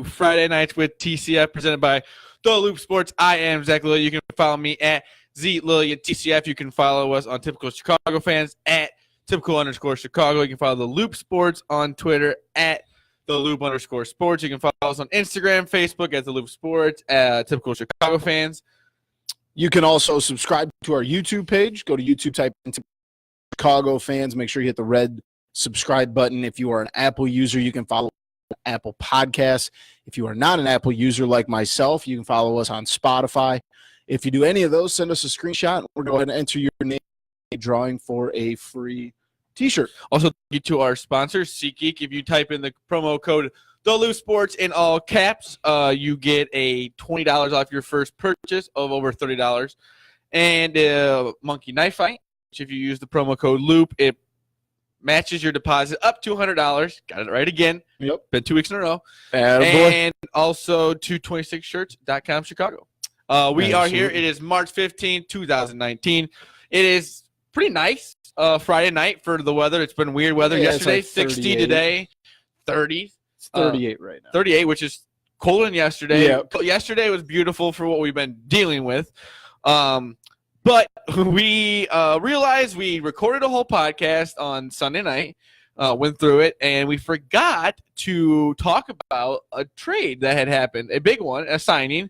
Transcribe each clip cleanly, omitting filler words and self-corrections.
Friday Nights with TCF, presented by The Loop Sports. I am Zach Lilly. You can follow me at Z Lilly at TCF. You can follow us on Typical Chicago Fans at Typical_Chicago. You can follow The Loop Sports on Twitter at The Loop_Sports. You can follow us on Instagram, Facebook at The Loop Sports, Typical Chicago Fans. You can also subscribe to our YouTube page. Go to YouTube, type in Chicago Fans. Make sure you hit the red subscribe button. If you are an Apple user, you can follow Apple Podcasts. If you are not an Apple user like myself, you can follow us on Spotify. If you do any of those, send us a screenshot. We're going to enter your name in a drawing for a free T-shirt. Also, thank you to our sponsor, SeatGeek. If you type in the promo code TheLoopSports in all caps, you get a $20 off your first purchase of over $30. And Monkey Knife Fight, which if you use the promo code LOOP, it matches your deposit up to $100. Got it right again. Yep. Been 2 weeks in a row. Attaboy. And also 226shirts.com Chicago. We are here. It is March 15th, 2019. It is pretty nice Friday night for the weather. It's been weird weather yesterday. Like 60 today. 30. It's 38 right now. 38, which is colder than yesterday. Yep. Yesterday was beautiful for what we've been dealing with. But we realized we recorded a whole podcast on Sunday night, went through it, and we forgot to talk about a trade that had happened, a big one, a signing,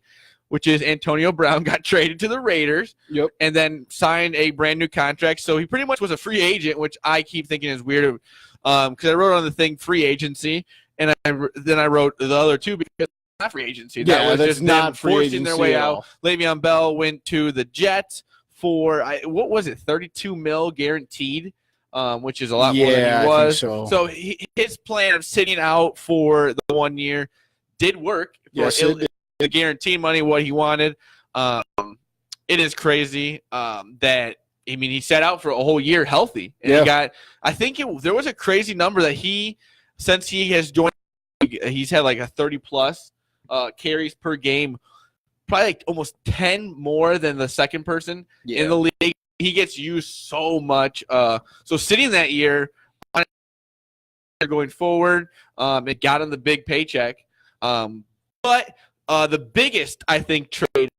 which is Antonio Brown got traded to the Raiders. Yep. And then signed a brand new contract. So he pretty much was a free agent, which I keep thinking is weird because I wrote on the thing free agency, and then I wrote the other two because it's not free agency. Yeah, that was that's just not them free forcing their way agency at out. all. Le'Veon Bell went to the Jets for what was it, $32 million guaranteed, which is a lot more than he was. I think so. His plan of sitting out for the 1 year did work. Yes, The guaranteed money, what he wanted. It is crazy that he sat out for a whole year healthy, and he got. I think there was a crazy number that since he has joined, he's had like a 30+ carries per game. Probably like almost 10 more than the second person in the league. He gets used so much. So sitting that year, going forward, it got him the big paycheck. But the biggest, I think, trade,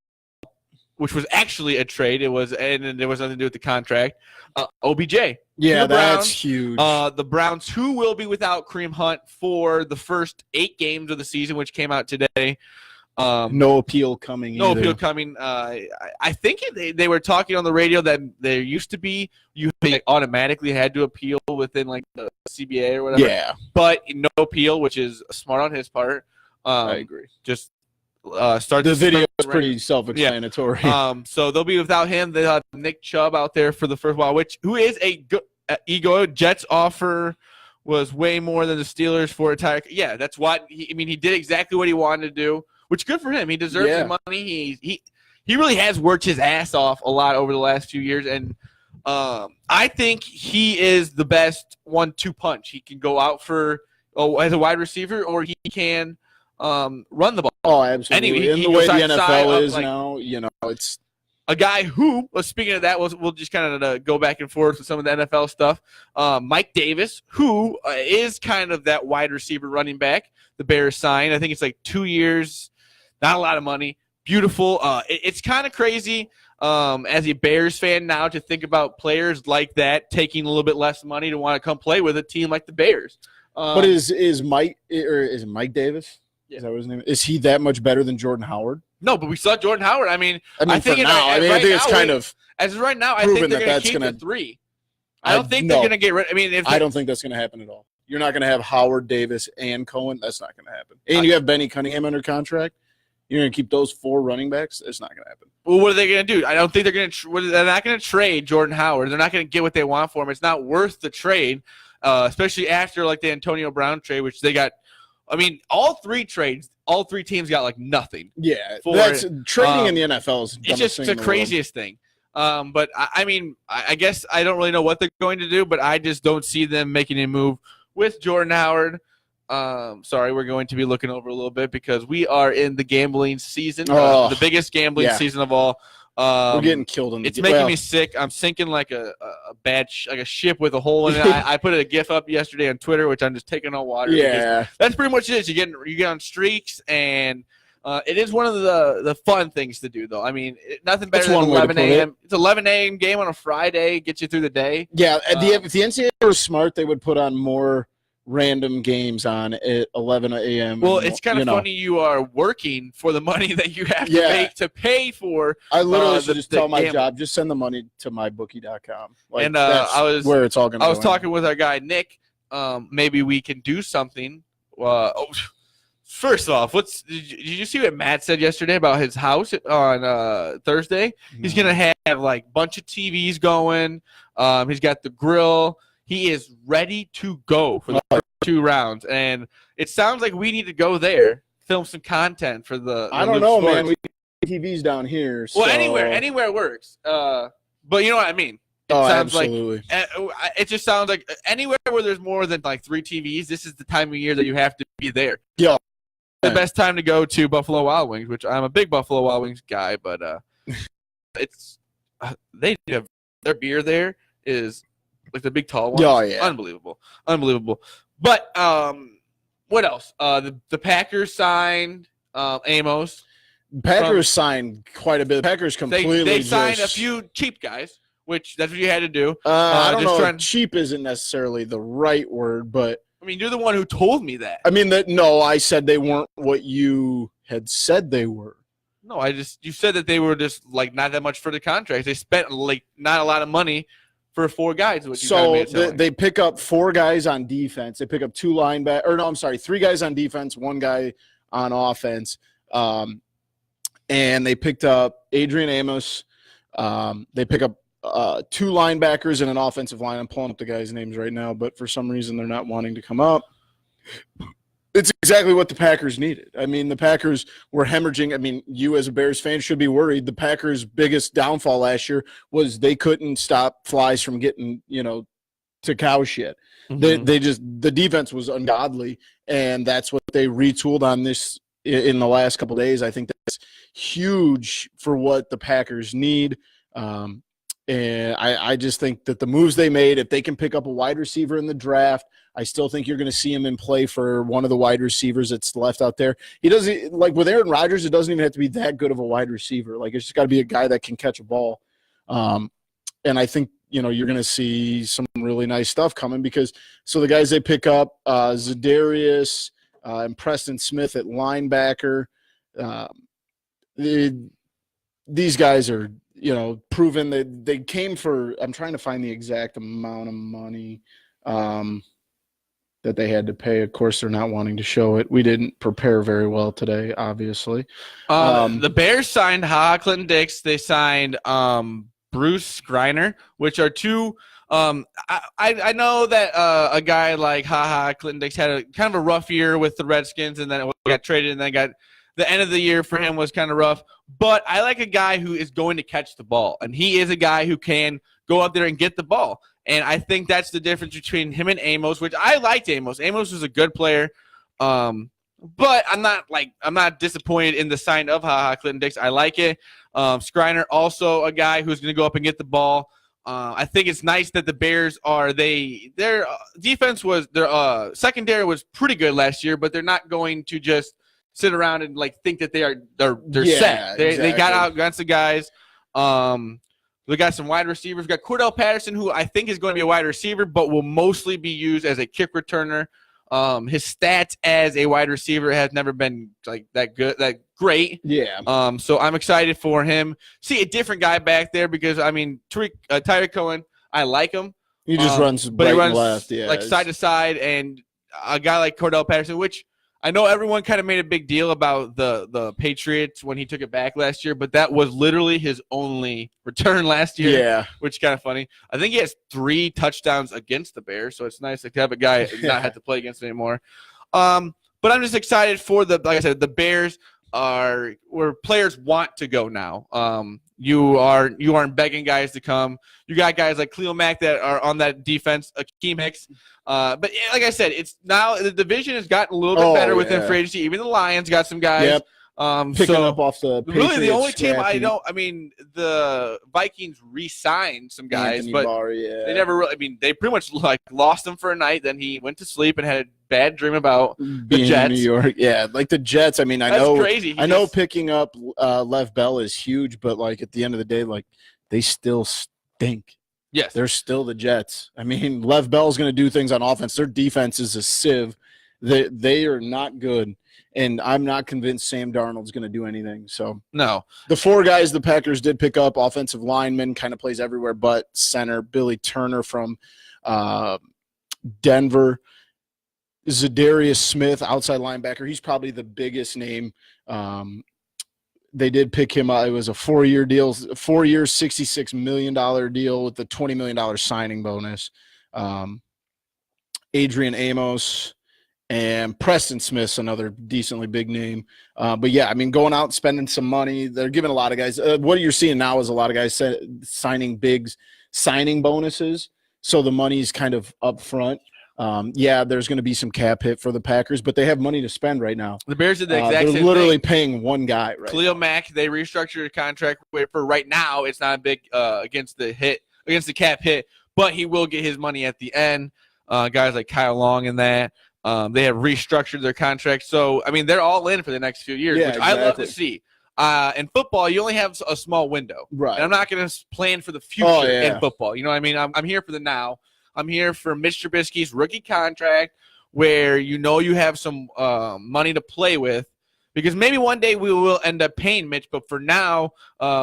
which was actually a trade, and there was nothing to do with the contract, OBJ. Yeah, that's huge. The Browns, who will be without Kareem Hunt for the first 8 games of the season, which came out today. No appeal coming. No appeal coming. I think they were talking on the radio that there used to be you automatically had to appeal within like the CBA or whatever. Yeah. But no appeal, which is smart on his part. I agree. Just start the video is pretty self-explanatory. Yeah. So they'll be without him. They'll have Nick Chubb out there for the first while, who is a good ego. Jets offer was way more than the Steelers for a entire. Yeah, that's what he did exactly what he wanted to do. Which good for him. He deserves the money. He really has worked his ass off a lot over the last few years, and I think he is the best 1-2 punch. He can go out as a wide receiver, or he can run the ball. Oh, absolutely. Anyway, in the way the NFL is now, it's a guy who. Well, speaking of that, we'll just kind of go back and forth with some of the NFL stuff. Mike Davis, who is kind of that wide receiver running back. The Bears signed. I think it's like 2 years. Not a lot of money. Beautiful. It's kind of crazy as a Bears fan now to think about players like that taking a little bit less money to want to come play with a team like the Bears. But is Mike Davis? Yeah. Is that what his name is? Is he that much better than Jordan Howard? No, but we saw Jordan Howard. I think it's kind of as of right now. I think they're going to keep the 3. I don't think they're going to get rid. I don't think that's going to happen at all. You're not going to have Howard, Davis, and Cohen. That's not going to happen. And you have Benny Cunningham under contract. You're going to keep those 4 running backs? It's not going to happen. Well, what are they going to do? I don't think they're going to they're not going to trade Jordan Howard. They're not going to get what they want for him. It's not worth the trade, especially after like the Antonio Brown trade, which they got. All 3 trades, all 3 teams got like nothing. Yeah, that's trading in the NFL is it's just the craziest thing. But I guess I don't really know what they're going to do, but I just don't see them making a move with Jordan Howard. Sorry, we're going to be looking over a little bit because we are in the gambling season, the biggest gambling season of all. We're getting killed in the It's making me sick. I'm sinking like a like a ship with a hole in it. I put a GIF up yesterday on Twitter, which I'm just taking on water. Yeah, that's pretty much it. You get on streaks, and it is one of the fun things to do, though. I mean, nothing better than 11 a.m. It's 11 a.m. game on a Friday, gets you through the day. Yeah, if the NCAA was smart, they would put on more random games on at 11 a.m. Well, it's kind of funny you are working for the money that you have to make to pay for. I literally should just tell my job, just send the money to mybookie.com. Like, and that's where it's all going to go. I was talking with our guy, Nick. Maybe we can do something. First off, did you see what Matt said yesterday about his house on Thursday? No. He's going to have like a bunch of TVs going. He's got the grill. He is ready to go for the first 2 rounds, and it sounds like we need to go there, film some content for the. I don't know, man. We have TVs down here. So. Well, anywhere works. But you know what I mean. It sounds absolutely. It just sounds like anywhere where there's more than like 3 TVs. This is the time of year that you have to be there. Yeah. The best time to go to Buffalo Wild Wings, which I'm a big Buffalo Wild Wings guy, but it's they have their beer there is. Like the big tall ones. Oh, yeah. Unbelievable. But what else? The Packers signed Amos. Packers signed quite a bit. The Packers completely They signed a few cheap guys, which that's what you had to do. I don't know. Cheap isn't necessarily the right word, but I mean, you're the one who told me that. I mean, no, I said they weren't what you had said they were. No, you said that they were just like not that much for the contracts. They spent like not a lot of money for 4 guys. So they pick up 4 guys on defense. They pick up 2 linebackers. Or no, I'm sorry, 3 guys on defense, 1 guy on offense. And they picked up Adrian Amos. They pick up 2 linebackers and an offensive line. I'm pulling up the guys' names right now, but for some reason they're not wanting to come up. It's exactly what the Packers needed. I mean, the Packers were hemorrhaging. I mean, you as a Bears fan should be worried. The Packers' biggest downfall last year was they couldn't stop flies from getting, to cow shit. Mm-hmm. The defense was ungodly, and that's what they retooled on this in the last couple of days. I think that's huge for what the Packers need. And I just think that the moves they made, if they can pick up a wide receiver in the draft, I still think you're going to see him in play for one of the wide receivers that's left out there. He doesn't, like with Aaron Rodgers, it doesn't even have to be that good of a wide receiver. Like, it's just got to be a guy that can catch a ball. And I think, you're going to see some really nice stuff coming so the guys they pick up, Zadarius and Preston Smith at linebacker, these guys are, proven that they came for, I'm trying to find the exact amount of money that they had to pay. Of course, they're not wanting to show it. We didn't prepare very well today, obviously. The Bears signed Clinton Dix. They signed Bruce Griner, which are 2 I know that a guy like Clinton Dix had a kind of a rough year with the Redskins, and then got traded, and then the end of the year for him was kind of rough. But I like a guy who is going to catch the ball, and he is a guy who can go out there and get the ball. And I think that's the difference between him and Amos, which I liked Amos. Amos was a good player. But I'm not disappointed in the sign of Clinton Dix. I like it. Skriner, also a guy who's going to go up and get the ball. I think it's nice that the Bears their defense their secondary was pretty good last year, but they're not going to just sit around and think that they're set. They got out against the guys. We got some wide receivers. We got Cordell Patterson, who I think is going to be a wide receiver, but will mostly be used as a kick returner. His stats as a wide receiver has never been that great. Yeah. So I'm excited for him. See a different guy back there because Tyreek Cohen, I like him. He just runs but right he runs and left, side to side, and a guy like Cordell Patterson, which I know everyone kind of made a big deal about the Patriots when he took it back last year, but that was literally his only return last year. Yeah, which is kind of funny. I think he has 3 touchdowns against the Bears, so it's nice to have a guy not have to play against anymore. But I'm just excited for like I said, the Bears are where players want to go now. You aren't begging guys to come. You got guys like Khalil Mack that are on that defense, Akeem Hicks. But like I said, it's now the division has gotten a little bit better within free agency. Even the Lions got some guys. Yep. Picking up off the really the only team scrappy. the Vikings re-signed some guys, Anthony but Barr, yeah. they never really. They pretty much lost him for a night. Then he went to sleep and had a bad dream about the Jets. In New York, yeah, like the Jets. I mean, That's crazy. I know picking up Lev Bell is huge, but like at the end of the day, like they still stink. Yes, they're still the Jets. I mean, Lev Bell's going to do things on offense. Their defense is a sieve. They are not good. And I'm not convinced Sam Darnold's going to do anything. So no, the 4 guys the Packers did pick up, offensive lineman, kind of plays everywhere but center. Billy Turner from Denver. Zadarius Smith, outside linebacker. He's probably the biggest name. They did pick him up. It was a 4-year deal, 4 years, $66 million deal with the $20 million signing bonus. Adrian Amos. And Preston Smith's another decently big name. But, yeah, I mean, going out and spending some money, they're giving a lot of guys what you're seeing now is a lot of guys signing big signing bonuses, so the money's kind of up front. Yeah, there's going to be some cap hit for the Packers, but they have money to spend right now. The Bears did the exact same thing. They're literally paying one guy right Khalil Mack, they restructured a contract for right now. It's not a big against the cap hit, but he will get his money at the end. Guys like Kyle Long and that. They have restructured their contract. So, I mean, they're all in for the next few years, which exactly. I love to see. In football, you only have a small window. Right. And I'm not going to plan for the future in football. You know what I mean? I'm here for the now. I'm here for Mitch Trubisky's rookie contract where you have some money to play with because maybe one day we will end up paying Mitch. But for now,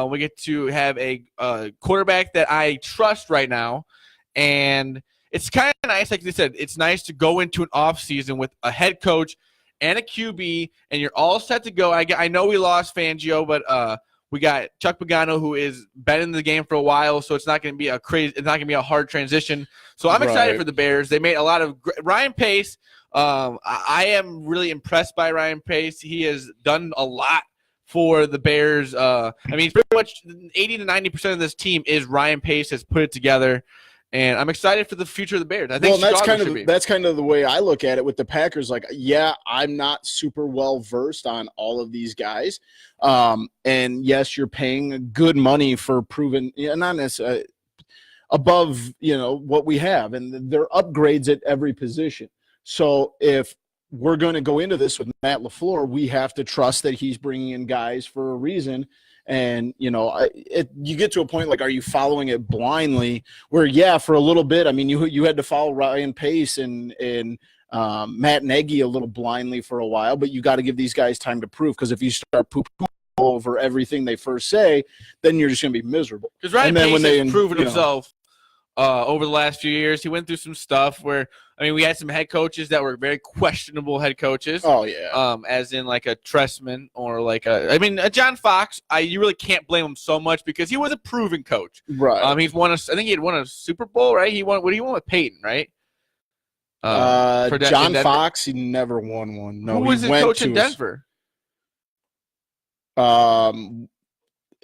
we get to have a quarterback that I trust right now. And it's kind of nice, like you said, it's nice to go into an offseason with a head coach and a QB, and you're all set to go. I know we lost Fangio, but we got Chuck Pagano, who has been in the game for a while, so it's not going to be a hard transition. So I'm excited for the Bears. They made a lot of Ryan Pace. I am really impressed by Ryan Pace. He has done a lot for the Bears. I mean, pretty much 80 to 90% of this team is Ryan Pace has put it together. And I'm excited for the future of the Bears. I think that's kind of the way I look at it with the Packers. Like, yeah, I'm not super well versed on all of these guys, and yes, you're paying good money for proven, not necessarily above what we have, and they're upgrades at every position. So if we're going to go into this with Matt LaFleur, we have to trust that he's bringing in guys for a reason. And, you get to a point like, are you following it blindly where, yeah, for a little bit, I mean, you had to follow Ryan Pace and Matt Nagy a little blindly for a while, but you got to give these guys time to prove because if you start pooping over everything they first say, then you're just going to be miserable. Because Ryan Pace has proven himself over the last few years. He went through some stuff where, I mean, we had some head coaches that were very questionable head coaches. Oh, yeah. As in like a Tressman or like a John Fox. You really can't blame him so much because he was a proven coach. Right. I think he had won a Super Bowl, right? He won with Peyton, right? John Fox, he never won one. No, who was his coach in Denver?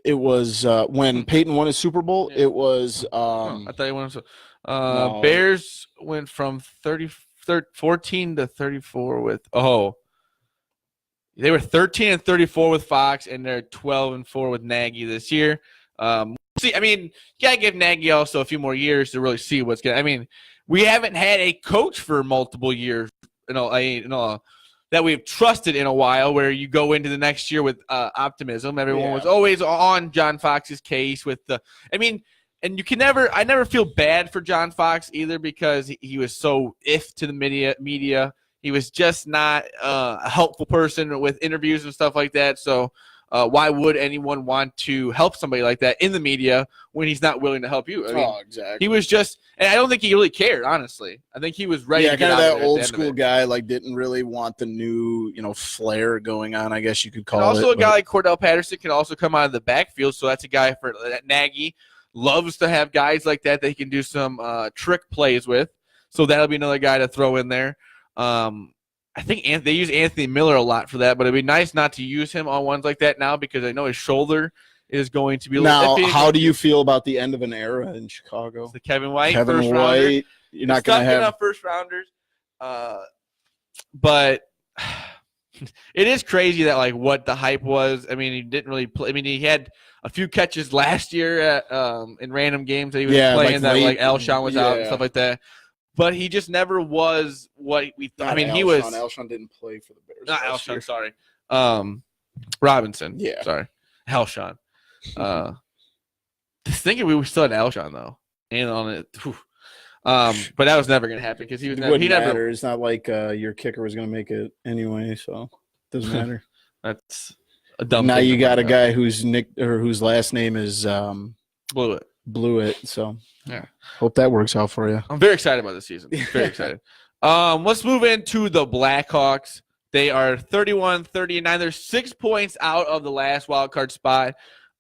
It was when Peyton won his Super Bowl. Yeah. It was. I thought he won. No. Bears went from 14 to 34 with. They were 13-34 with Fox, and they're 12-4 with Nagy this year. See, I mean, you gotta give Nagy also a few more years to really see what's going. I mean, we haven't had a coach for multiple years. That we've trusted in a while, where you go into the next year with optimism. Everyone was always on John Fox's case with and I never feel bad for John Fox either because he was so to the media. He was just not a helpful person with interviews and stuff like that. So why would anyone want to help somebody like that in the media when he's not willing to help you? I mean, exactly. He was just, and I don't think he really cared, honestly. I think he was ready to get out kind of of that old school guy, like didn't really want the new, flair going on, I guess you could call it. Also, a guy like Cordell Patterson can also come out of the backfield, so that's a guy for that Nagy loves to have guys like that he can do some trick plays with. So that'll be another guy to throw in there. I think they use Anthony Miller a lot for that, but it'd be nice not to use him on ones like that now because I know his shoulder is going to be a little iffy. How do you feel about the end of an era in Chicago? It's the Kevin White, You're not going to have enough first rounders, but It is crazy that like what the hype was. I mean, he didn't really play. I mean, he had a few catches last year at, in random games that he was playing like that late, like Alshon was out and stuff like that. But he just never was what we thought. I mean, he was. Alshon didn't play for the Bears. Not Alshon, sorry. Robinson. Yeah. Sorry. Alshon. Thinking we were still at Alshon though. And on it. Whew. But that was never going to happen because he was never. He never. It's not like your kicker was going to make it anyway, so it doesn't matter. That's a dumb. Now you got a guy whose last name is Blewett. So yeah, hope that works out for you. I'm very excited about this season. Very excited. Let's move into the Blackhawks. They are 31-39. They're 6 points out of the last wild card spot.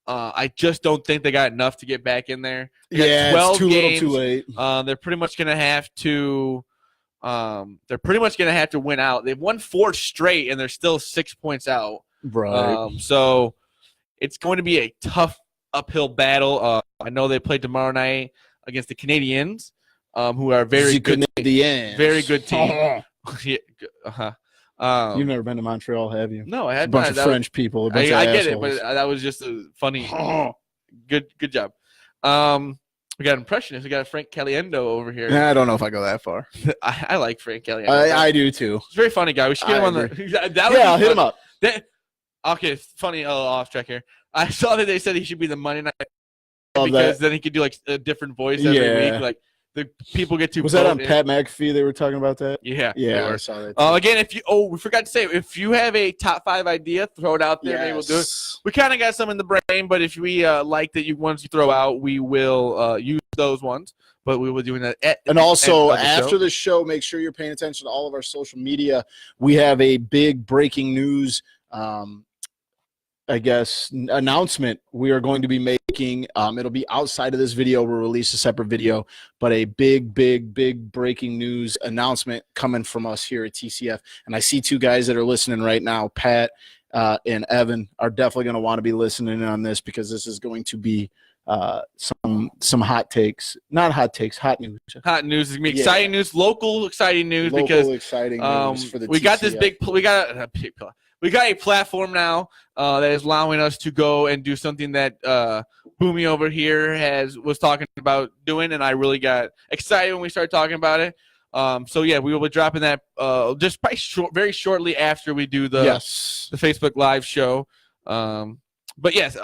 I just don't think they got enough to get back in there. It's too little, too late. They're pretty much going to have to. They're pretty much going to have to win out. They've won 4 straight, and they're still 6 points out. Right. So it's going to be a tough uphill battle. I know they play tomorrow night against the Canadians, who are very good team. You've never been to Montreal, have you? No, I had a bunch of French people. I get it, but that was just a funny. Good job. We got impressionists. We got Frank Caliendo over here. I don't know if I go that far. I like Frank Caliendo. I do too. He's a very funny guy. We should get him on the. I'll hit him up. Okay, funny. Off track here. I saw that they said he should be the Monday night because then he could do like a different voice every week. Like the people get to. Was that on Pat McAfee? They were talking about that. Yeah. I saw that. Again, we forgot to say, if you have a top 5 idea, throw it out there. Maybe we'll do it. We kind of got some in the brain, but if we like that ones you throw out, we will use those ones. But we will be doing that. And also, after the show, make sure you're paying attention to all of our social media. We have a big breaking news. Announcement we are going to be making. It'll be outside of this video. We'll release a separate video, but a big breaking news announcement coming from us here at TCF. And I see 2 guys that are listening right now, Pat and Evan, are definitely going to want to be listening on this because this is going to be some hot takes. Not hot takes, hot news. Hot news is going to be exciting news, local exciting news exciting news for the we TCF. Got this big we got a platform now that is allowing us to go and do something that Boomy over here was talking about doing, and I really got excited when we started talking about it. So yeah, we will be dropping that just probably very shortly after we do the Facebook Live show. But yes,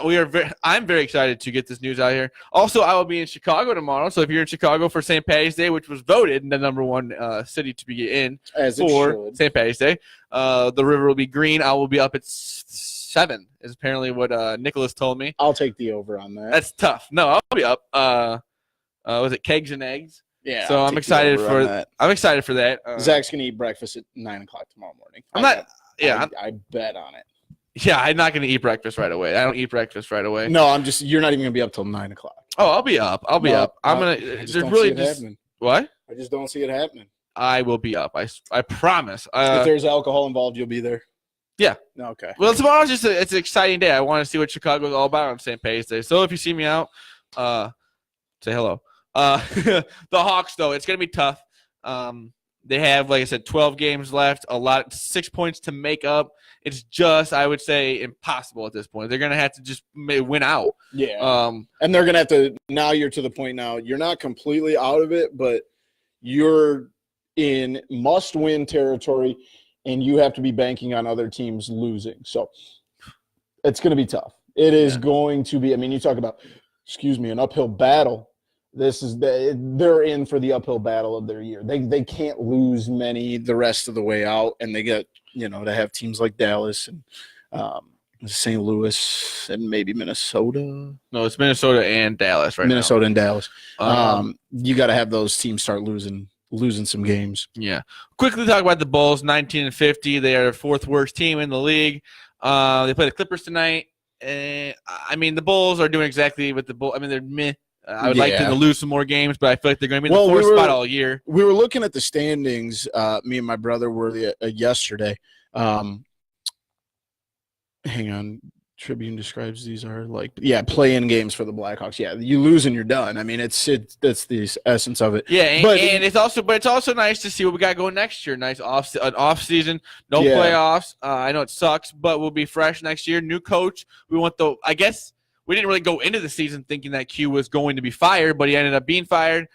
I'm very excited to get this news out here. Also, I will be in Chicago tomorrow. So if you're in Chicago for St. Patty's Day, which was voted the #1 city to be in for St. Patty's Day, the river will be green. I will be up at 7, is apparently what Nicholas told me. I'll take the over on that. That's tough. No, I'll be up. Was it Kegs and Eggs? Yeah. So I'm excited for that. I'm excited for that. Zach's gonna eat breakfast at 9 o'clock tomorrow morning. I bet on it. Yeah, I'm not going to eat breakfast right away. I don't eat breakfast right away. No, you're not even going to be up till 9 o'clock. Oh, I'll be up. I'm going to, there's really just, what? I just don't see it happening. I will be up. I promise. If there's alcohol involved, you'll be there. Yeah. Okay. Well, tomorrow's it's an exciting day. I want to see what Chicago's all about on St. Patty's Day. So if you see me out, say hello. The Hawks, though, it's going to be tough. They have, like I said, 12 games left, 6 points to make up. It's just, I would say, impossible at this point. They're going to have to just win out. Yeah. And they're going to have to – now you're to the point now. You're not completely out of it, but you're in must-win territory, and you have to be banking on other teams losing. So it's going to be tough. It is going to be – I mean, you talk about, an uphill battle. They're in for the uphill battle of their year. They can't lose many the rest of the way out, and they get to have teams like Dallas and St. Louis and maybe Minnesota. No, it's Minnesota and Dallas right now. Minnesota and Dallas. You got to have those teams start losing some games. Yeah. Quickly talk about the Bulls. 19-50. They are the 4th worst team in the league. They play the Clippers tonight. I mean, the Bulls are doing exactly what the Bulls. I mean, they're meh. I would like them to lose some more games, but I feel like they're going to be in the 4th spot all year. We were looking at the standings. Me and my brother were yesterday. Hang on. Tribune describes these are like play-in games for the Blackhawks. Yeah, you lose and you're done. I mean, that's the essence of it. Yeah, and it's also nice to see what we got going next year. Nice off season, no playoffs. I know it sucks, but we'll be fresh next year. New coach. I guess we didn't really go into the season thinking that Q was going to be fired, but he ended up being fired.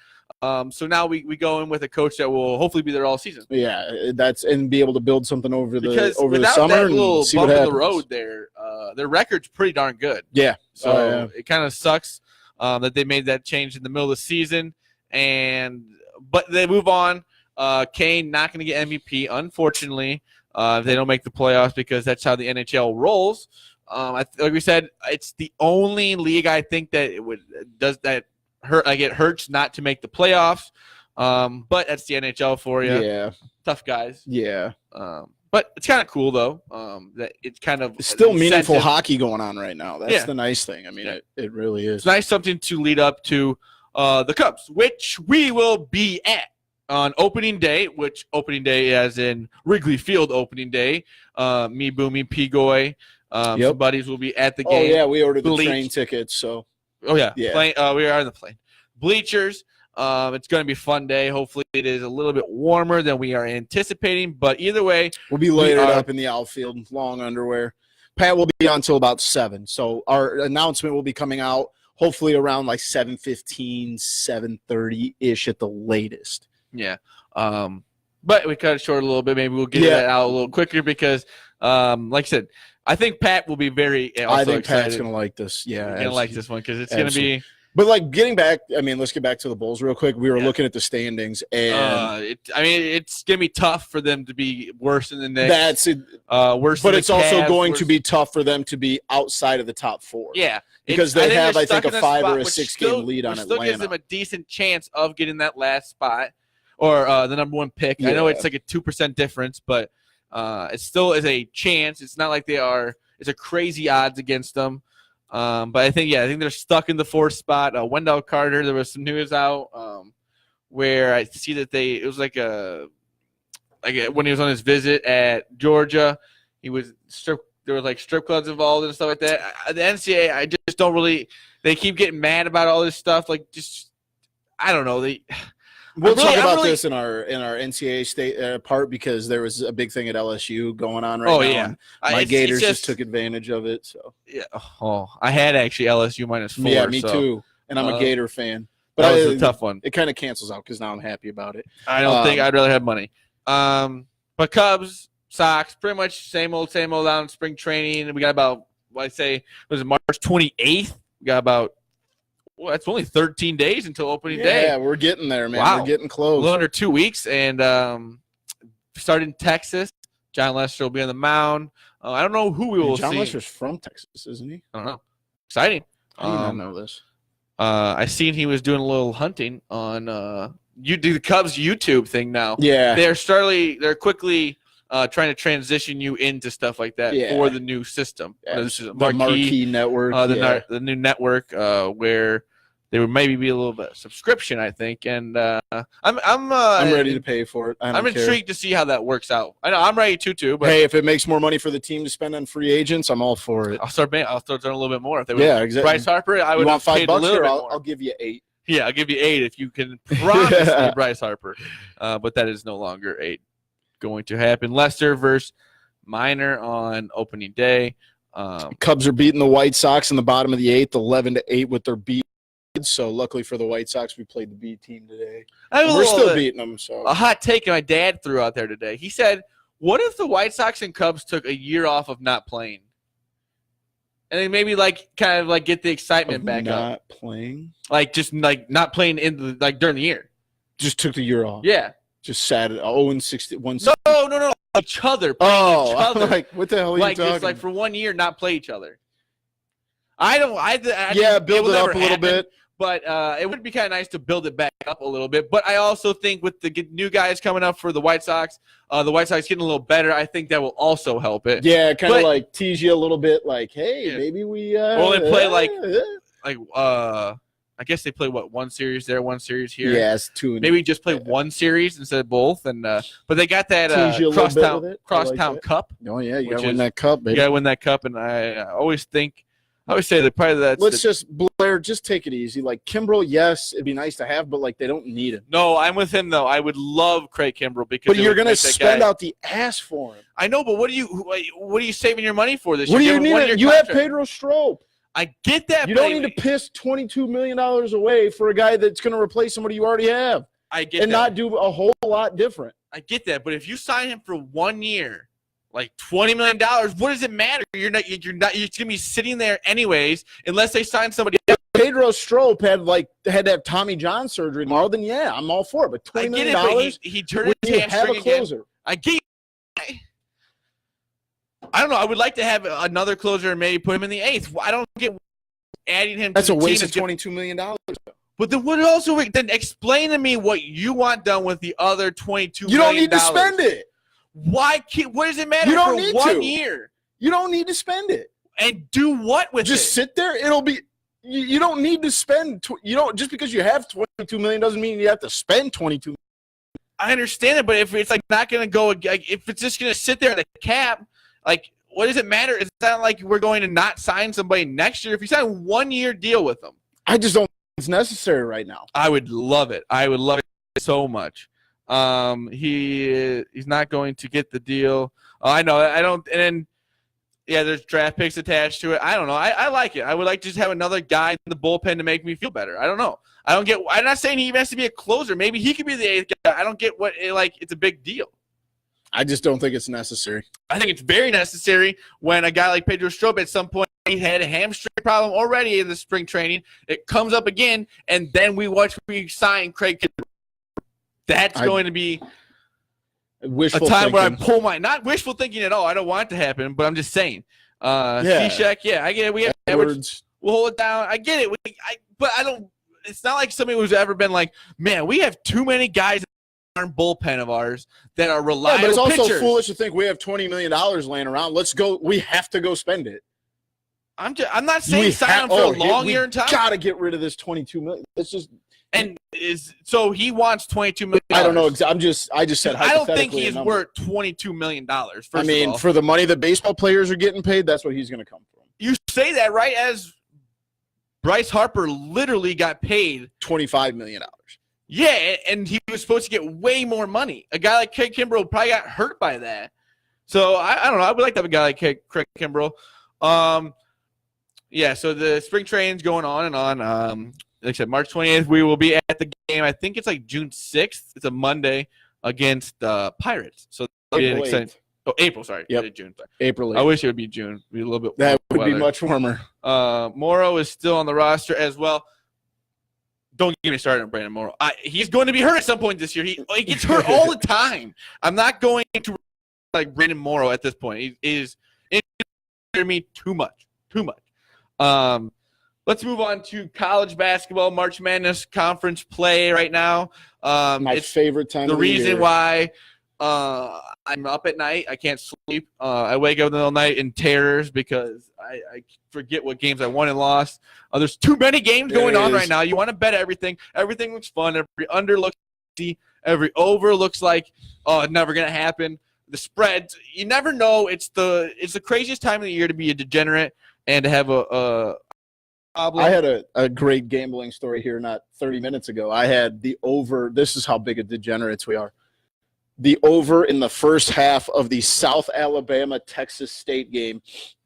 So now we go in with a coach that will hopefully be there all season. Yeah, and be able to build something over the without summer that little and see bump what in happens. the road there, their record's pretty darn good. Yeah. So it kind of sucks that they made that change in the middle of the season, but they move on. Kane not going to get MVP, unfortunately. If they don't make the playoffs because that's how the NHL rolls. Like we said, it's the only league I think that does that. It hurts not to make the playoffs, but that's the NHL for you. Yeah, tough guys. Yeah, but it's kind of cool though. That it's kind of still meaningful hockey going on right now. That's the nice thing. I mean, it really is. It's nice something to lead up to the Cubs, which we will be at on opening day. Which opening day, as in Wrigley Field opening day. Me, Boomy, P-Goy, some buddies will be at the game. Oh yeah, we ordered the train tickets, so. Oh, yeah. We are in the plane. Bleachers. It's going to be a fun day. Hopefully it is a little bit warmer than we are anticipating. But either way. We'll be layered up in the outfield, long underwear. Pat will be on until about 7. So our announcement will be coming out hopefully around like 7:15, 7:30-ish at the latest. Yeah. But we cut it short a little bit. Maybe we'll get that out a little quicker because, like I said, I think Pat will be very excited. I think Pat's going to like this. Yeah. He's going to like this one because it's going to be. But, like, getting back, I mean, let's get back to the Bulls real quick. We were looking at the standings. And it's going to be tough for them to be worse than the Knicks. That's it. Worse but than it's the also Cavs, going to be tough for them to be outside of the top 4. Yeah. Because they have, I think, a 5 or a 6-game lead on Atlanta. Atlanta. Still gives them a decent chance of getting that last spot or the number 1 pick. Yeah. I know it's like a 2% difference, but it still is a chance. It's not like they are – it's a crazy odds against them. But I think they're stuck in the 4th spot. Wendell Carter, there was some news out where I see that it was like when he was on his visit at Georgia, there was like strip clubs involved and stuff like that. The NCAA, I just don't really. They keep getting mad about all this stuff. Like, just I don't know. We'll talk about this in our NCAA state part because there was a big thing at LSU going on right now. Yeah. My Gators just took advantage of it. So yeah. Oh, I had actually LSU -4. Yeah, me too. And I'm a Gator fan. But that was a tough one. It kind of cancels out because now I'm happy about it. I don't think I'd rather have money. But Cubs, Sox, pretty much same old down in spring training. We got about was it March 28th? We got about. Well, that's only 13 days until opening day. Yeah, we're getting there, man. Wow. We're getting close. A little under 2 weeks. And starting in Texas, John Lester will be on the mound. I don't know who we will see. John Lester's from Texas, isn't he? I don't know. Exciting. I did not know this. I seen he was doing a little hunting on you do the Cubs YouTube thing now. Yeah. They're quickly trying to transition you into stuff like that for the new system. Yeah. This is the marquee network. The new network where there would maybe be a little bit of subscription, I think. And I'm ready to pay for it. I'm intrigued to see how that works out. I know I'm ready to but hey, if it makes more money for the team to spend on free agents, I'm all for it. I'll start doing a little bit more. If they would exactly. Bryce Harper, I would want have paid $5 a little bit or more. I'll give you 8. Yeah, I'll give you 8 if you can promise me Bryce Harper. But that is no longer 8 going to happen. Lester versus Minor on opening day. Cubs are beating the White Sox in the bottom of the 8th, 11-8 with their B. So luckily for the White Sox, we played the B team today. We're still beating them. So a hot take my dad threw out there today. He said, "What if the White Sox and Cubs took a year off of not playing, and then maybe kind of get the excitement back up? Not playing, just not playing in during the year. Just took the year off. Yeah, just sat at 0-61. No, each other. Each other. I'm like, what the hell are you talking? It's like for 1 year, not play each other. I don't. Build it up a little bit. But it would be kind of nice to build it back up a little bit. But I also think with the new guys coming up for the White Sox getting a little better, I think that will also help it. Yeah, kind of tease you a little bit, hey, maybe we only play I guess they play one series there, one series here. Yeah, it's two. Maybe just play one series instead of both. And but they got that crosstown cup. Oh yeah, you gotta win that cup, baby. You gotta win that cup, and I always say that probably that's. Let's just Blair, just take it easy. Like Kimbrel, yes, it'd be nice to have, but like they don't need it. No, I'm with him though. I would love Craig Kimbrel because. But you're gonna spend out the ass for him. I know, but what are you saving your money for this? What do you need? You have Pedro Strop. I get that. You don't need to piss $22 million away for a guy that's going to replace somebody you already have. I get and that. not do a whole lot different. I get that, but if you sign him for 1 year, like $20 million, what does it matter? You're going to be sitting there anyways, unless they sign somebody else. If Pedro Strop had to have Tommy John surgery tomorrow, then yeah, I'm all for it. But $20 million, but he turned his hamstring again. I get it. I don't know. I would like to have another closer and maybe put him in the 8th. I don't get adding him. That's a waste of $22 million. But then what also? Then explain to me what you want done with the other $22 million. You don't need to spend it. Why? What does it matter? You don't need for 1 to. year. You don't need to spend it. And do what with it? Just sit there. It'll be. You don't need to spend. You don't just because you have $22 million doesn't mean you have to spend $22 million. I understand it, but if it's like not going to go, like, if it's just going to sit there at the cap. Like, what does it matter? It's not like we're going to not sign somebody next year. If you sign a 1 year deal with them, I just don't think it's necessary right now. I would love it. I would love it so much. He's not going to get the deal. I know. I don't. And then, yeah, there's draft picks attached to it. I don't know. I like it. I would like to just have another guy in the bullpen to make me feel better. I don't know. I don't get. I'm not saying he even has to be a closer. Maybe he could be the 8th guy. I don't get what it's a big deal. I just don't think it's necessary. I think it's very necessary when a guy like Pedro Strop at some point he had a hamstring problem already in the spring training. It comes up again, and then we sign Craig Kimbrel. That's going to be a time where I pull not wishful thinking at all. I don't want it to happen, but I'm just saying. C-Shack, I get it. We have Edwards. We'll hold it down. I get it. But I don't. It's not like somebody who's ever been like, man, we have too many guys bullpen of ours that are reliable. But it's also pitchers. Foolish to think we have $20 million laying around. Let's go. We have to go spend it. I'm not saying sign him for a long year in time. Got to get rid of this $22 million. It's just so he wants $22 million. I don't know. I just said. I don't think he's worth $22 million. I mean, for the money that baseball players are getting paid, that's what he's going to come from. You say that right as Bryce Harper literally got paid $25 million. Yeah, and he was supposed to get way more money. A guy like Craig Kimbrel probably got hurt by that. So, I don't know. I would like to have a guy like Craig Kimbrel. So the spring training's going on and on. Like I said, March 28th, we will be at the game. I think it's like June 6th. It's a Monday against the Pirates. So April 8th. Oh, April, sorry. Yep. June. Sorry. April 8th. I wish it would be June. It'd be a little bit that would weather. be much warmer. Morrow is still on the roster as well. Don't get me started on Brandon Morrow. He's going to be hurt at some point this year. He gets hurt all the time. I'm not going to like Brandon Morrow at this point. He is injuring me too much. Let's move on to college basketball, March Madness conference play right now. It's favorite time. The reason why I'm up at night, I can't sleep. I wake up in the middle of the night in terrors because I forget what games I won and lost. There's too many games going on right now. You want to bet everything. Everything looks fun. Every under looks easy. Every over looks like it's never gonna happen. The spreads, you never know. It's the craziest time of the year to be a degenerate and to have a problem. I had a great gambling story here not 30 minutes ago. I had the over. This is how big of degenerates we are. The over in the first half of the South Alabama-Texas State game,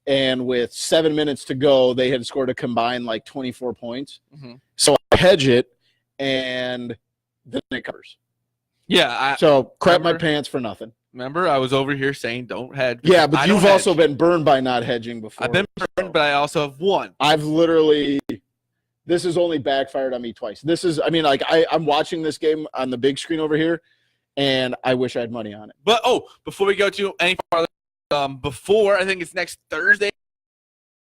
and with 7 minutes to go, they had scored a combined like 24 points. Mm-hmm. So I hedge it, and then it covers. Yeah. So crap my pants for nothing. Remember, I was over here saying don't hedge. Yeah, but you've also been burned by not hedging before. I've been burned, but I also have won. This has only backfired on me twice. I'm watching this game on the big screen over here, and I wish I had money on it. But, before we go to any farther, I think it's next Thursday.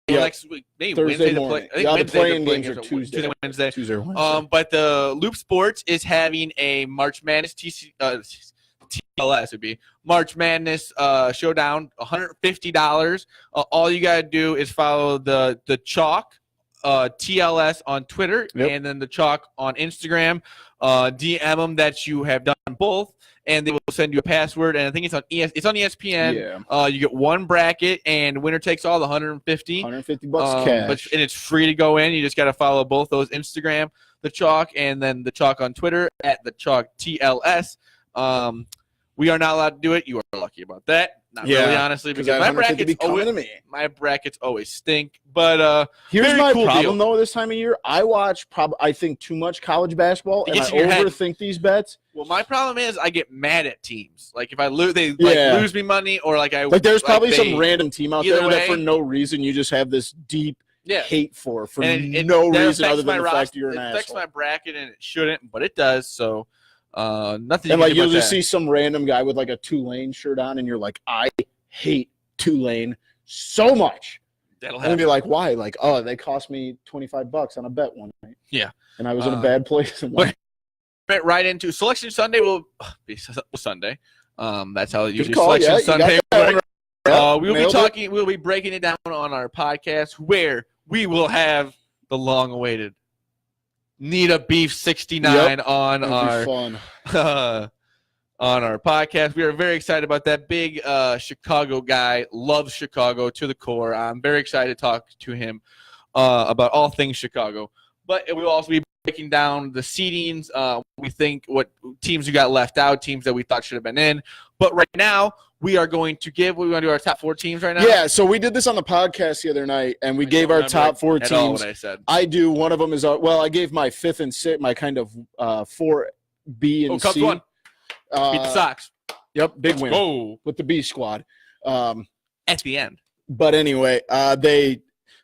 Yeah. Next week, maybe Thursday Wednesday. morning. The playing games are Tuesday. Wednesday. Tuesday or Wednesday. But the Loop Sports is having a March Madness TLS would be March Madness showdown, $150. All you gotta do is follow the chalk TLS on Twitter, and then the Chalk on Instagram. DM them that you have done both, and they will send you a password. And I think it's on it's on ESPN. Yeah. You get one bracket, and winner takes all, the $150. $150 cash. And it's free to go in. You just got to follow both those, Instagram, the Chalk, and then the Chalk on Twitter at the Chalk TLS. We are not allowed to do it. You are lucky about that. Not really, honestly, because my brackets always stink. But here's my problem though. This time of year, I watch I think too much college basketball, and I overthink these bets. Well, my problem is I get mad at teams. Like if I lose, they lose me money, or there's probably some random team out there that for no reason you just have this deep hate for no reason other than the fact that you're an asshole. It affects my bracket, and it shouldn't, but it does. So. Nothing. And you'll just see some random guy with a Tulane shirt on, and you're like, I hate Tulane so much. That'll happen. And be like, why? They cost me $25 on a bet one night. Yeah, and I was in a bad place. Right into Selection Sunday will be Sunday. That's how usually Selection Sunday works. We'll be breaking it down on our podcast, where we will have the long-awaited Need a Beef 69 on our podcast. We are very excited about that. Big Chicago guy, loves Chicago to the core. I'm very excited to talk to him about all things Chicago. But we will also be breaking down the seedings. We think what teams we got left out, teams that we thought should have been in. But right now, we are going to do our top 4 teams right now. Yeah, so we did this on the podcast the other night, and we gave our top 4 teams. All what I said. I do. One of them is I gave my 5th and 6th, my kind of 4 B and Cubs C. won. Beat the Sox. Yep, big win. Go with the B squad. At the end. But anyway,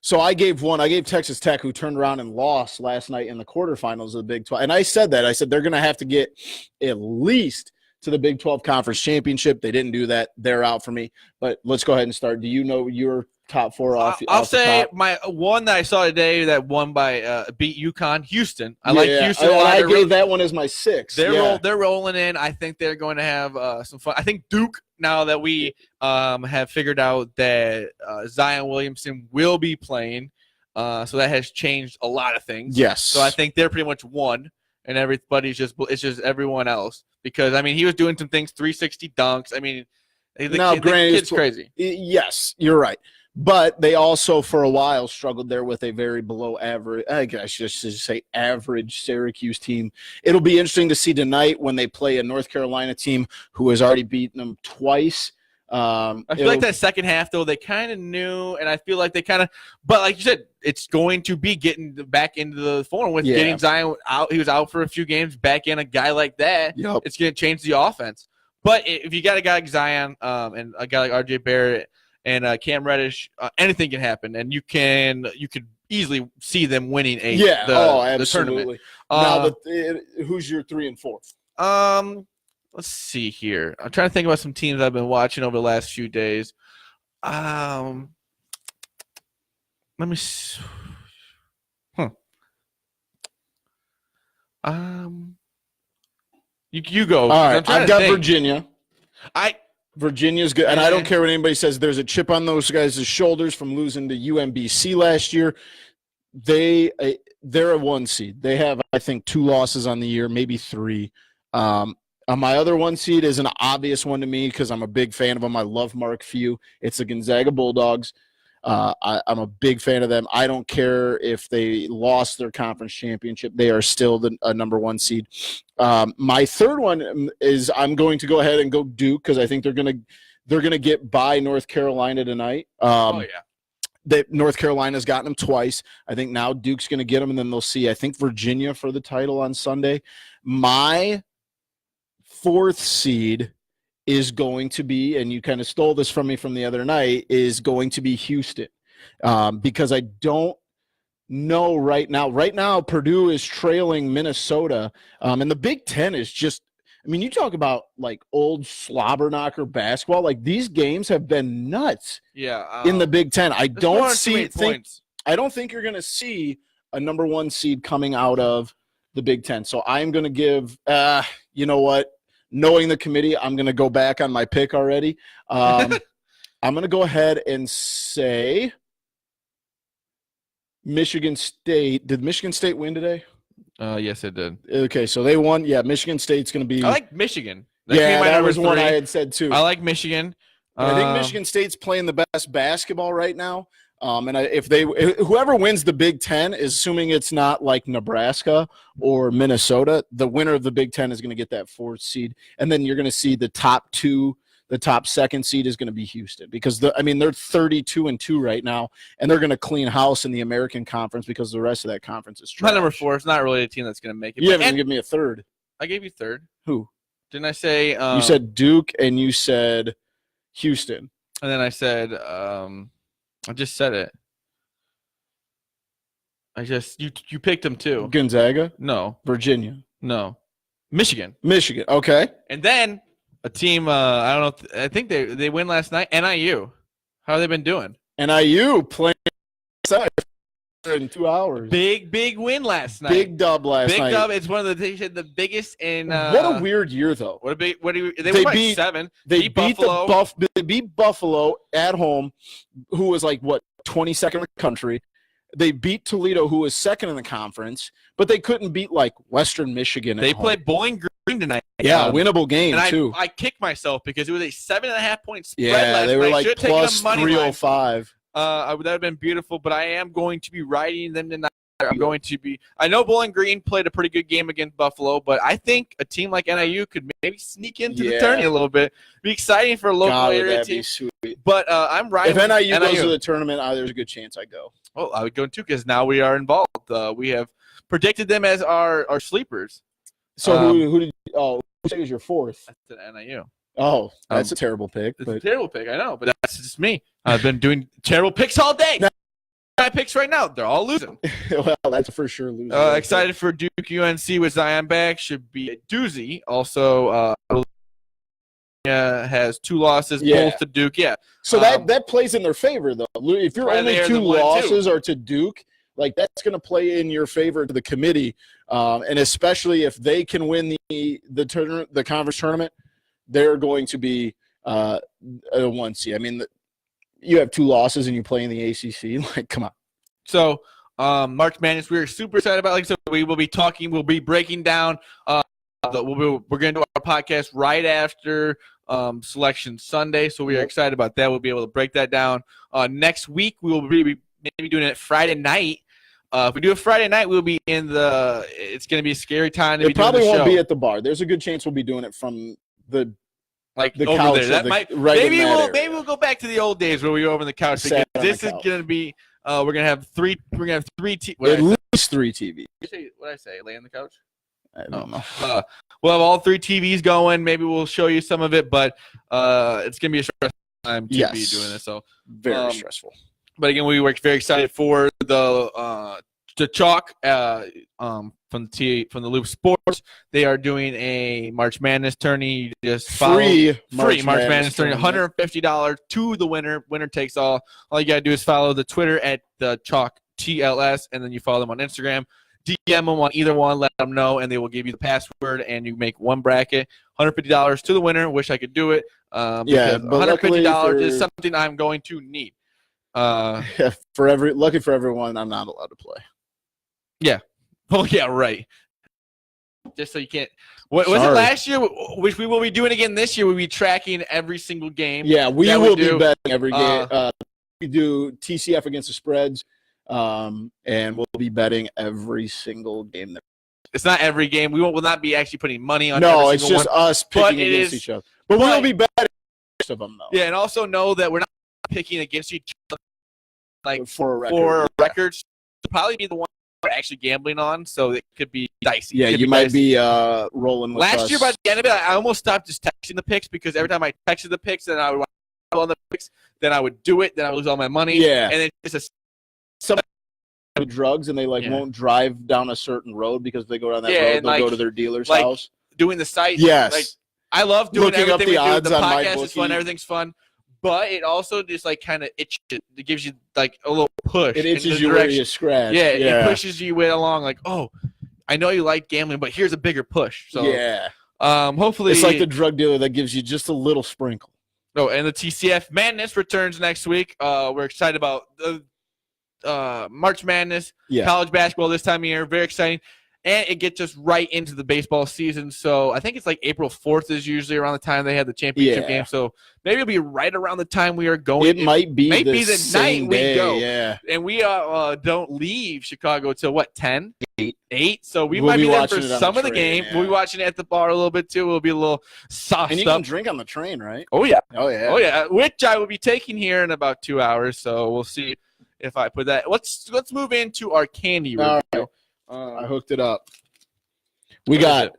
So I gave Texas Tech, who turned around and lost last night in the quarterfinals of the Big 12. And I said they're going to have to get at least to the Big 12 Conference Championship. They didn't do that. They're out for me. But let's go ahead and start. Do you know your top 4 off? I'll say my one that I saw today that won by beat UConn, Houston. I like Houston. I gave that one as my 6th. They're rolling in. I think they're going to have some fun. I think Duke, now that we have figured out that Zion Williamson will be playing, so that has changed a lot of things. Yes. So I think they're pretty much won, and it's just everyone else, because he was doing some things, 360 dunks. The kid's crazy. Yes, you're right. But they also, for a while, struggled there with a very below average, I should say average Syracuse team. It'll be interesting to see tonight when they play a North Carolina team who has already beaten them twice. I feel like that second half, though, they kind of knew, and I feel like they kind of – but like you said, it's going to be getting back into the form with getting Zion out. He was out for a few games. Back in a guy like that, it's going to change the offense. But if you got a guy like Zion and a guy like R.J. Barrett and Cam Reddish, anything can happen, and you could easily see them winning the tournament. Now, who's your 3 and 4? Let's see here. I'm trying to think about some teams I've been watching over the last few days. Let me see. You go. All right, I've got Virginia. Virginia's good, and I don't care what anybody says. There's a chip on those guys' shoulders from losing to UMBC last year. They're a 1 seed. They have, I think, 2 losses on the year, maybe 3. My other 1 seed is an obvious one to me because I'm a big fan of them. I love Mark Few. It's the Gonzaga Bulldogs. I'm a big fan of them. I don't care if they lost their conference championship. They are still the number 1 seed. My third one is I'm going to go ahead and go Duke because I think they're gonna get by North Carolina tonight. North Carolina's gotten them twice. I think now Duke's going to get them, and then they'll see, I think, Virginia for the title on Sunday. My 4th seed is going to be, and you kind of stole this from me from the other night, is going to be Houston. Because I don't know right now. Right now, Purdue is trailing Minnesota. And the Big Ten is just, you talk about old slobber knocker basketball. These games have been nuts. Yeah. In the Big Ten. I don't think you're going to see a number 1 seed coming out of the Big Ten. So I'm going to give, you know what? Knowing the committee, I'm going to go back on my pick already. I'm going to go ahead and say Michigan State. Did Michigan State win today? Yes, it did. Okay, so they won. Yeah, Michigan State's going to be. I like Michigan. That was one I had said too. I like Michigan. I think Michigan State's playing the best basketball right now. And if whoever wins the Big Ten, is assuming it's not like Nebraska or Minnesota, the winner of the Big Ten is going to get that 4th seed, and then you're going to see the top 2. The top 2nd seed is going to be Houston because they're 32-2 right now, and they're going to clean house in the American Conference because the rest of that conference is trash. Not number 4. It's not really a team that's going to make it. You haven't even given me a 3rd. I gave you 3rd. Who? Didn't I say? You said Duke and you said Houston. And then I said, I just said it. You picked them too. Gonzaga? No. Virginia? No. Michigan. Okay. And then a team, I don't know. I think they win last night. NIU. How have they been doing? NIU playing in 2 hours. Big win last night. Big dub last night. Big dub. It's one of the biggest in. What a weird year though. They won by 7. They beat Buffalo. They beat Buffalo at home, who was 22nd in the country. They beat Toledo, who was 2nd in the conference, but they couldn't beat Western Michigan. They played Bowling Green tonight. Yeah, winnable game too. I kicked myself because it was a 7.5 point spread. Yeah, they were plus 305. That would have been beautiful, but I am going to be riding them tonight. I know Bowling Green played a pretty good game against Buffalo, but I think a team like NIU could maybe sneak into the tourney a little bit. Be exciting for a local area team. Be sweet. But I'm riding. If NIU goes to the tournament, there's a good chance I go. Oh, I would go too because now we are involved. We have predicted them as our sleepers. So who did who was your 4th? I said NIU. Oh, that's a terrible pick. It's a terrible pick, I know, but that's just me. I've been doing terrible picks all day. My picks right now, they're all losing. Well, that's for sure losing. Excited for Duke UNC with Zion back. Should be a doozy. Also, has 2 losses, both to Duke. Yeah. So that plays in their favor, though. If your only 2 losses are to Duke, that's going to play in your favor to the committee, and especially if they can win the conference tournament, they're going to be a 1 seed. I mean, you have 2 losses and you play in the ACC. Come on. So, March Madness, we're super excited about. Like I said, we will be talking. We'll be breaking down. We're going to do our podcast right after Selection Sunday, so we are excited about that. We'll be able to break that down. Next week, we will be maybe doing it Friday night. If we do it Friday night, we'll be in the. It's going to be a scary time to be doing the show. It probably won't be at the bar. There's a good chance we'll be doing it from the over couch. There. That might maybe we'll go back to the old days where we were over on the couch. Because this is going to be. We're going to have 3. We're going to have 3. At least 3 TVs. What did I say? Lay on the couch. I don't know. We'll have all 3 TVs going. Maybe we'll show you some of it, but it's going to be a stressful time to be doing this. So very stressful. But again, we were very excited for the Chalk from the Loop Sports. They are doing a March Madness tourney. Just free March Madness tourney. $150 to the winner. Winner takes all. All you got to do is follow the Twitter at the Chalk TLS, and then you follow them on Instagram. DM them on either one, let them know, and they will give you the password, and you make one bracket. $150 to the winner. Wish I could do it. But $150 is something I'm going to need. Lucky for everyone, I'm not allowed to play. Yeah. Oh yeah, right. Just so you can't. Was it last year? Which we will be doing again this year. We'll be tracking every single game. Yeah, we will be betting every game. We do TCF against the spreads. And we'll be betting every single game. It's not every game. We will not be actually putting money on. No, it's just us picking against each other. But we'll be betting most of them, though. Yeah, and also know that we're not picking against each other for a record. It'll probably be the one we're actually gambling on, so it could be dicey. Yeah, you might be rolling with us. Last year, by the end of it, I almost stopped just texting the picks because every time I texted the picks, then I would on the picks, then I would do it, then I would lose all my money. Yeah, and then just some drugs and they won't drive down a certain road because if they go down that road, they'll go to their dealer's house. Doing the site. Yes. I love doing looking everything up the odds the on podcast is fun, everything's fun. But it also just kind of itches. It gives you a little push. It itches you where you scratch. Yeah, it pushes you way along. I know you like gambling, but here's a bigger push. So hopefully it's like the drug dealer that gives you just a little sprinkle. Oh, and the TCF Madness returns next week. We're excited about March Madness, Yeah. college basketball this time of year. Very exciting. And it gets us right into the baseball season. So I think it's like April 4th is usually around the time they have the championship game. So maybe it'll be right around the time we are going. It might be the night day, we go. Yeah. And we don't leave Chicago till what, 10? 8. So we'll might be there watching for it on some the of the train, game. yeah. We'll be watching it at the bar a little bit too. We'll be a little sauced And you up. can drink on the train, right? Oh, yeah. Oh, yeah. Oh, yeah. Which I will be taking here in about 2 hours. So we'll see if I put that. Let's move into our candy review. Right. I hooked it up. We got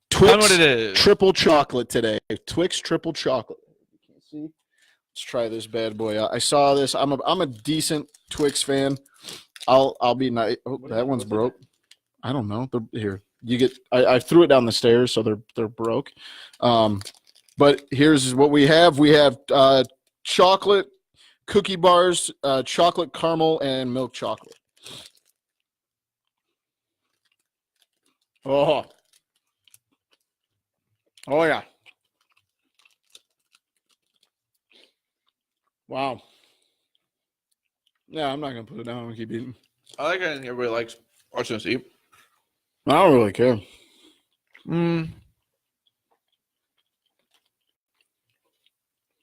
Tell me what Twix it is. triple chocolate today. Twix triple chocolate. You can't see. Let's try this bad boy out. I saw this. I'm a decent Twix fan. I'll be nice. Oh, that one's broke. I don't know. Here, you get. I threw it down the stairs, so they're broke. But here's what we have. We have chocolate cookie bars, chocolate caramel, and milk chocolate. Oh yeah. Wow. Yeah, I'm not gonna put it down. I'm gonna keep eating. I like it. Everybody likes watching us eat. I don't really care.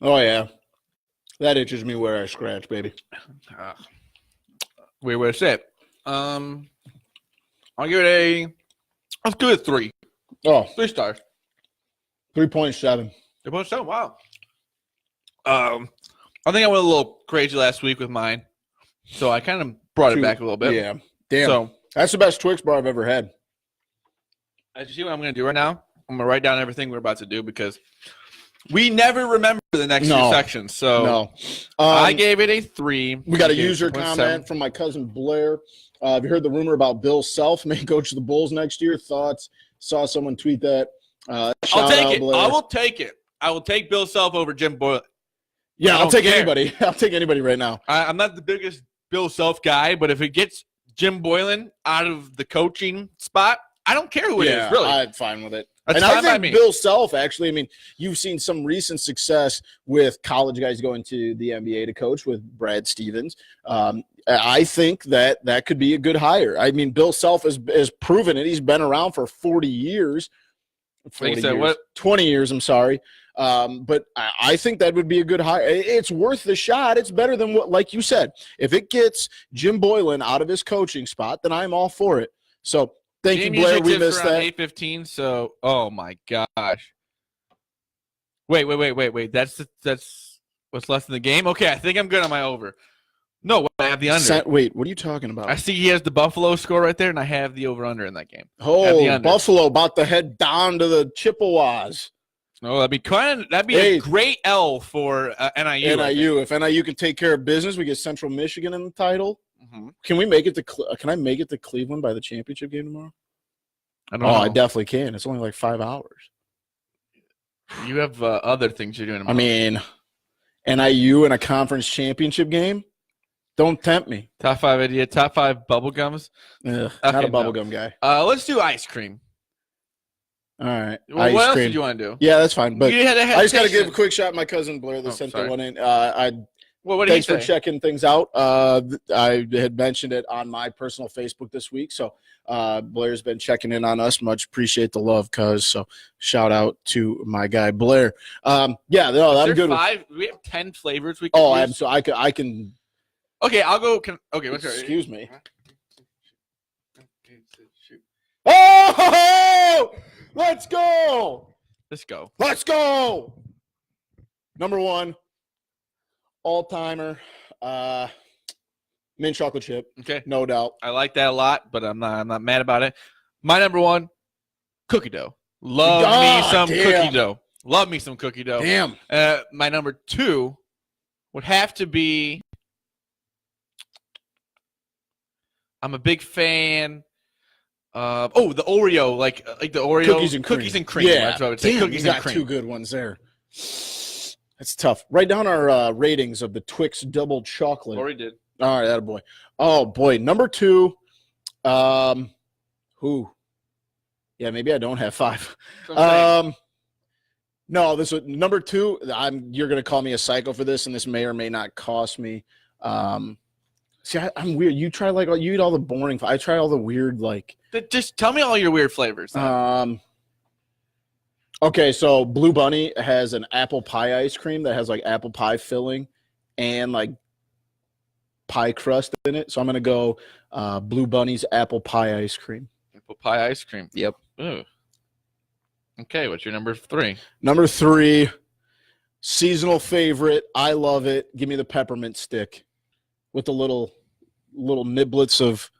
Oh yeah. That itches me where I scratch, baby. Weird way to say it. I'll give it let's do it 3. Oh, 3 stars. 3.7. 3.7. Wow. I think I went a little crazy last week with mine, so I kind of brought it back a little bit. Yeah. Damn. So that's the best Twix bar I've ever had. as you see what I'm going to do right now, I'm going to write down everything we're about to do because we never remember the next few sections. So no. I gave it a 3. We got a user comment from my cousin Blair. Have you heard the rumor about Bill Self may coach the Bulls next year? Thoughts? Saw someone tweet that. I'll take it. Blair. I will take it. I will take Bill Self over Jim Boyle. Yeah, I'll take anybody. I'll take anybody right now. I'm not the biggest Bill Self guy, but if it gets Jim Boylan out of the coaching spot, I don't care who it is, really. I'm fine with it. That's and fine I by me. think Bill Self, actually, I mean, you've seen some recent success with college guys going to the NBA to coach with Brad Stevens. I think that could be a good hire. I mean, Bill Self has proven it. He's been around for 40 years. 20 years, I'm sorry. But I think that would be a good hire. It's worth the shot. It's better than what, like you said, if it gets Jim Boylan out of his coaching spot, then I'm all for it. So thank you, Blair. We missed that. 8:15. So, oh my gosh. Wait. That's what's left in the game. Okay, I think I'm good on my over. No, I have the under. Wait, what are you talking about? I see he has the Buffalo score right there, and I have the over/under in that game. Oh, Buffalo about to head down to the Chippewas. No, that'd be a great L for NIU. NIU. If NIU can take care of business, we get Central Michigan in the title. Mm-hmm. Can we make it to? Can I make it to Cleveland by the championship game tomorrow? I don't know. I definitely can. It's only like 5 hours. You have other things you're doing tomorrow. I mean, NIU in a conference championship game. Don't tempt me. Top 5 idiot. Top 5 bubble gums. Not a bubblegum guy. Let's do ice cream. All right. Well, what else did you want to do? Yeah, that's fine. But I just got to give a quick shout to my cousin Blair that sent the one in. Thanks for checking things out. I had mentioned it on my personal Facebook this week. So Blair's been checking in on us. Much appreciate the love, cuz. So shout out to my guy Blair. I'm good. We have 10 flavors we can use? So I can. Okay, I'll go. Excuse me. Oh! Let's go! Let's go! Number 1, all-timer, mint chocolate chip. Okay, no doubt. I like that a lot, but I'm not mad about it. My number 1, cookie dough. Love me some cookie dough. Damn. My number 2 would have to be. I'm a big fan. The Oreo, like the Oreo cookies and cream. Yeah, that's what I would say. Damn, cookies and cream. 2 good ones there. That's tough. Write down our ratings of the Twix double chocolate. Already did. All right, attaboy. Oh boy, number 2. Who? Yeah, maybe I don't have 5. No, this was number 2. You're gonna call me a psycho for this, and this may or may not cost me. See, I'm weird. You try you eat all the boring. I try all the weird like. Just tell me all your weird flavors. Then. Okay, so Blue Bunny has an apple pie ice cream that has like apple pie filling and like pie crust in it. So I'm gonna go Blue Bunny's apple pie ice cream. Apple pie ice cream. Yep. Ooh. Okay, what's your number 3? Number 3, seasonal favorite. I love it. Give me the peppermint stick with the little niblets of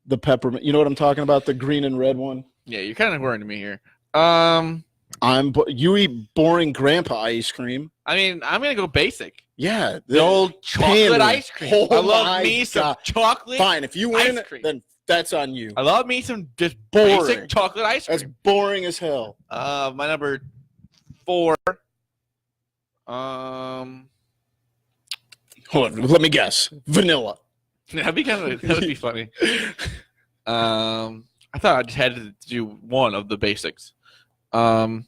the peppermint. You know what I'm talking about? The green and red one. Yeah, you're kind of worrying me here. You eat boring grandpa ice cream. I mean, I'm gonna go basic. Yeah, the old chocolate ice cream. I love me some chocolate. Fine, if you win, then that's on you. I love me some just boring basic chocolate ice cream. That's boring as hell. My number 4. Hold on, let me guess. Vanilla. That'd be funny. I thought I just had to do one of the basics. What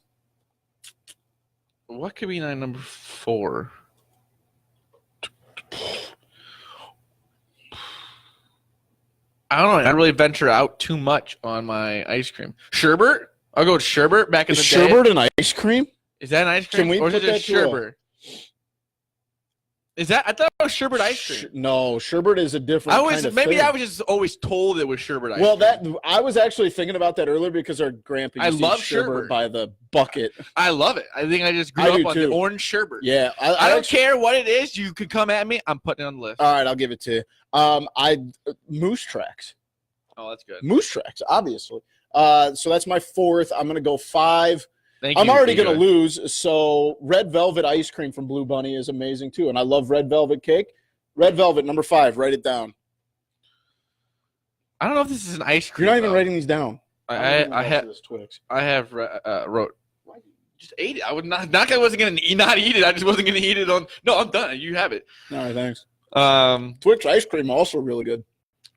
could be my number 4? I don't know. I don't really venture out too much on my ice cream. Sherbet? I'll go with sherbet back in the day. Sherbet and ice cream? Is that an ice cream? Can we or is put it just that to sherbet? Is that? I thought it was sherbet ice cream. No, sherbet is a different kind of thing. I was just always told it was sherbet ice cream. Well, I was actually thinking about that earlier because our grandpa used to eat sherbet by the bucket. I love it. I think I just grew up on the orange sherbet. Yeah. I don't care what it is. You could come at me. I'm putting it on the list. All right, I'll give it to you. Moose Tracks. Oh, that's good. Moose Tracks, obviously. So that's my 4th. I'm going to go 5. I'm already going to lose, so red velvet ice cream from Blue Bunny is amazing too, and I love red velvet cake. Red velvet, number 5. Write it down. I don't know if this is an ice cream. You're not even writing these down. I have wrote. Just ate it. I would not. Not I wasn't going to not eat it. I just wasn't going to eat it on. No, I'm done. You have it. All right, thanks. Twix ice cream also really good.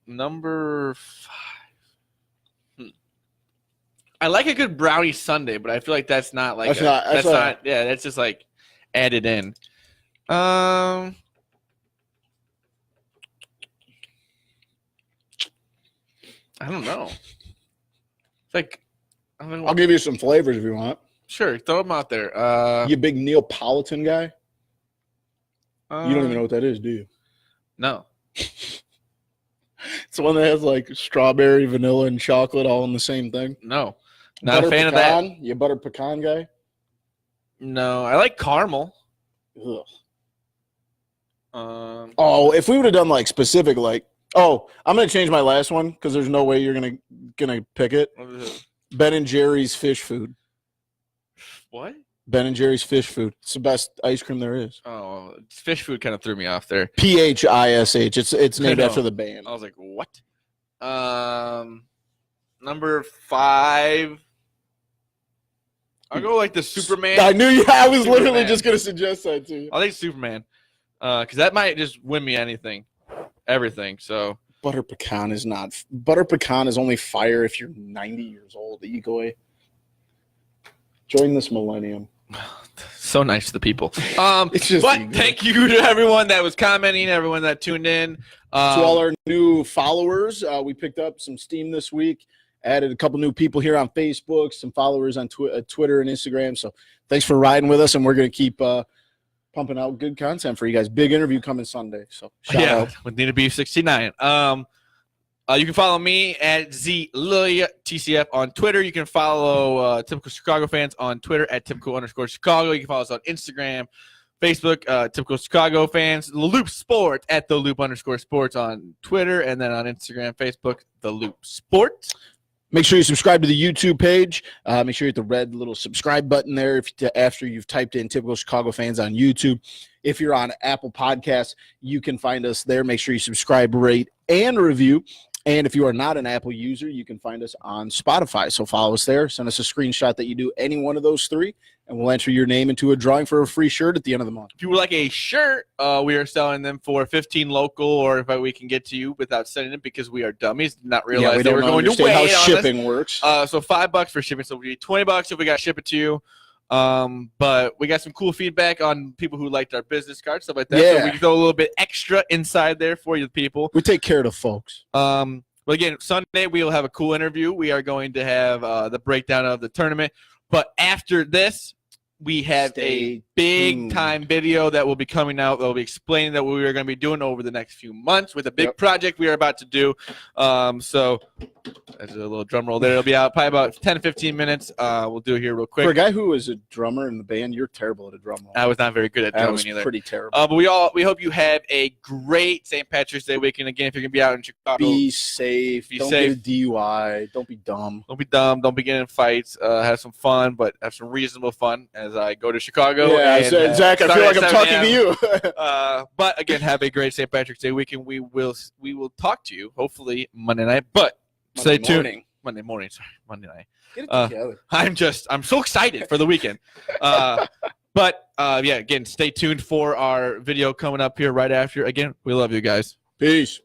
Number 5. I like a good brownie sundae, but I feel like that's not like that's not. Yeah, that's just like added in. I don't know. It's like I don't know. I'll give you some flavors if you want. Sure, throw them out there. You a big Neapolitan guy? You don't even know what that is, do you? No. It's the one that has like strawberry, vanilla, and chocolate all in the same thing. No. Not a fan of that. You a butter pecan guy? No, I like caramel. Ugh. If we would have done like specific, like, I'm gonna change my last one because there's no way you're gonna pick it. What is it? Ben and Jerry's fish food. What? Ben and Jerry's fish food. It's the best ice cream there is. Oh, fish food kind of threw me off there. PHISH. It's named after the band. I was like, what? Number 5. I'll go like the Superman. I knew you. I was literally just going to suggest that to you. I think Superman. Because that might just win me everything. So Butter pecan is not. Butter pecan is only fire if you're 90 years old. Egoy. Join this millennium. So nice to the people. Thank you to everyone that was commenting, everyone that tuned in. To all our new followers, we picked up some steam this week. Added a couple new people here on Facebook, some followers on Twitter and Instagram. So thanks for riding with us, and we're going to keep pumping out good content for you guys. Big interview coming Sunday. So shout out. With Need to Be 69. You can follow me at TCF on Twitter. You can follow Typical Chicago Fans on Twitter at typical_Chicago. You can follow us on Instagram, Facebook, Typical Chicago Fans. The Loop Sport at the Loop_Sports on Twitter, and then on Instagram, Facebook, the Loop Sport. Make sure you subscribe to the YouTube page. Make sure you hit the red little subscribe button there after you've typed in Typical Chicago Fans on YouTube. If you're on Apple Podcasts, you can find us there. Make sure you subscribe, rate, and review. And if you are not an Apple user, you can find us on Spotify. So follow us there. Send us a screenshot that you do any one of those 3, and we'll enter your name into a drawing for a free shirt at the end of the month. If you would like a shirt, we are selling them for $15 local, or if we can get to you without sending it because we are dummies, did not realize they were going to wait how shipping works. So $5 for shipping. So we need $20 if we got to ship it to you. But we got some cool feedback on people who liked our business cards, stuff like that. Yeah. So we can throw a little bit extra inside there for you people. We take care of the folks. But again, Sunday we will have a cool interview. We are going to have the breakdown of the tournament. But after this, we have a big time video that will be coming out. That will be explaining that what we are going to be doing over the next few months with a big project we are about to do. So there's a little drum roll there. It'll be out probably about 10 to 15 minutes. We'll do it here real quick. For a guy who was a drummer in the band, you're terrible at a drum roll. I was not very good at drumming either. Pretty terrible. But we hope you have a great St. Patrick's Day weekend. Again, if you're going to be out in Chicago, be safe. Don't safe. get a DUI. Don't be dumb. Don't be dumb. Don't be getting in fights. Have some fun, but have some reasonable fun as I go to Chicago. Yeah, and, Zach, I feel like I'm talking to you. But again, have a great St. Patrick's Day weekend. We will talk to you hopefully Monday night. But stay tuned. Monday morning. Sorry, Monday night. Get it together. I'm so excited for the weekend. But again, stay tuned for our video coming up here right after. Again, we love you guys. Peace.